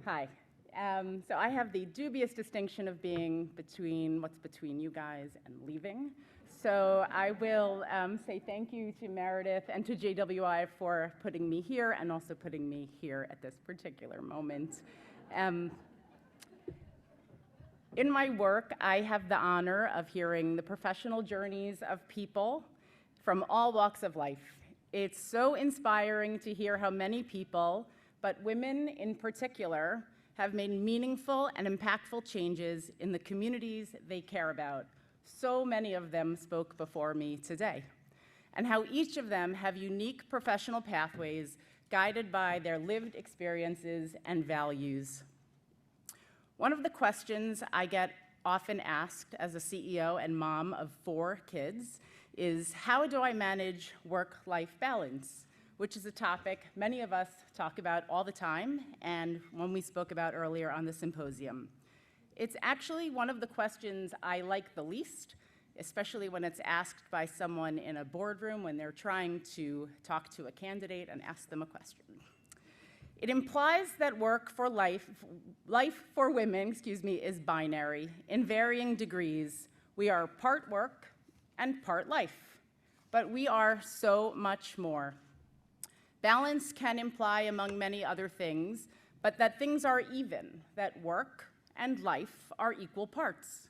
Hi. So I have the dubious distinction of being what's between you guys and leaving. So I will say thank you to Meredith and to JWI for putting me here and also putting me here at this particular moment. In my work, I have the honor of hearing the professional journeys of people from all walks of life. It's so inspiring to hear how many people, but women in particular, have made meaningful and impactful changes in the communities they care about. So many of them spoke before me today, and how each of them have unique professional pathways guided by their lived experiences and values. One of the questions I get often asked as a CEO and mom of 4 kids is, how do I manage work-life balance? Which is a topic many of us talk about all the time, and one we spoke about earlier on the symposium. It's actually one of the questions I like the least, especially when it's asked by someone in a boardroom when they're trying to talk to a candidate and ask them a question. It implies that life for women, is binary in varying degrees. We are part work and part life, but we are so much more. Balance can imply, among many other things, but that things are even, that work and life are equal parts,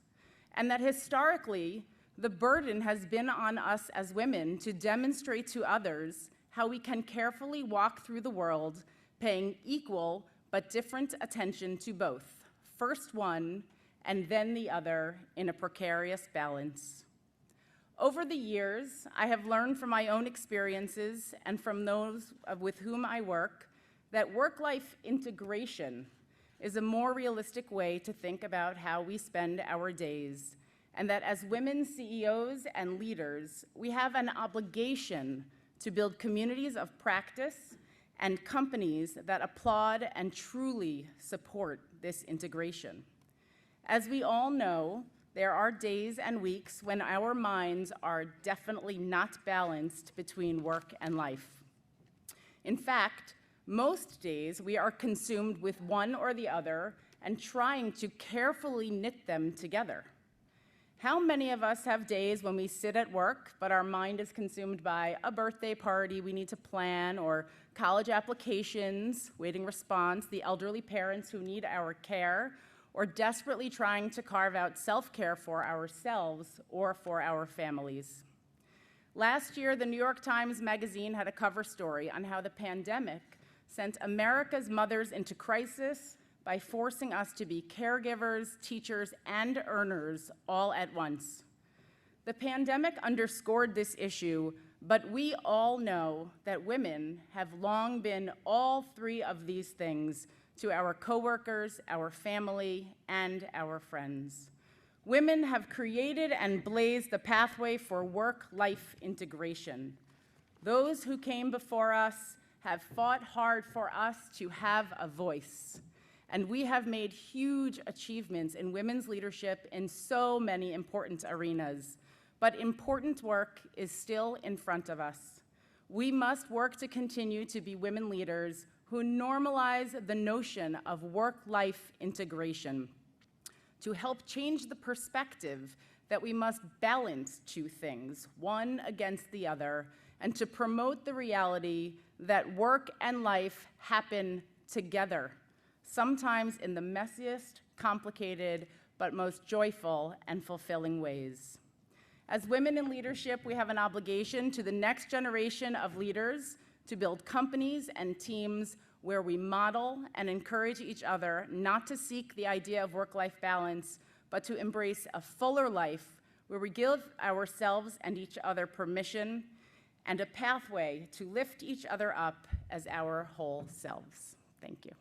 and that historically, the burden has been on us as women to demonstrate to others how we can carefully walk through the world, paying equal but different attention to both, first one and then the other in a precarious balance. Over the years, I have learned from my own experiences and from those with whom I work that work-life integration is a more realistic way to think about how we spend our days, and that as women CEOs and leaders, we have an obligation to build communities of practice and companies that applaud and truly support this integration. As we all know, there are days and weeks when our minds are definitely not balanced between work and life. In fact, most days we are consumed with one or the other and trying to carefully knit them together. How many of us have days when we sit at work, but our mind is consumed by a birthday party we need to plan, or college applications, waiting response, the elderly parents who need our care, or desperately trying to carve out self-care for ourselves or for our families? Last year, the New York Times Magazine had a cover story on how the pandemic sent America's mothers into crisis by forcing us to be caregivers, teachers, and earners all at once. The pandemic underscored this issue, but we all know that women have long been all 3 of these things to our coworkers, our family, and our friends. Women have created and blazed the pathway for work-life integration. Those who came before us have fought hard for us to have a voice, and we have made huge achievements in women's leadership in so many important arenas, but important work is still in front of us. We must work to continue to be women leaders who normalize the notion of work-life integration, to help change the perspective that we must balance 2 things, one against the other, and to promote the reality that work and life happen together, sometimes in the messiest, complicated, but most joyful and fulfilling ways. As women in leadership, we have an obligation to the next generation of leaders to build companies and teams where we model and encourage each other not to seek the idea of work-life balance, but to embrace a fuller life where we give ourselves and each other permission and a pathway to lift each other up as our whole selves. Thank you.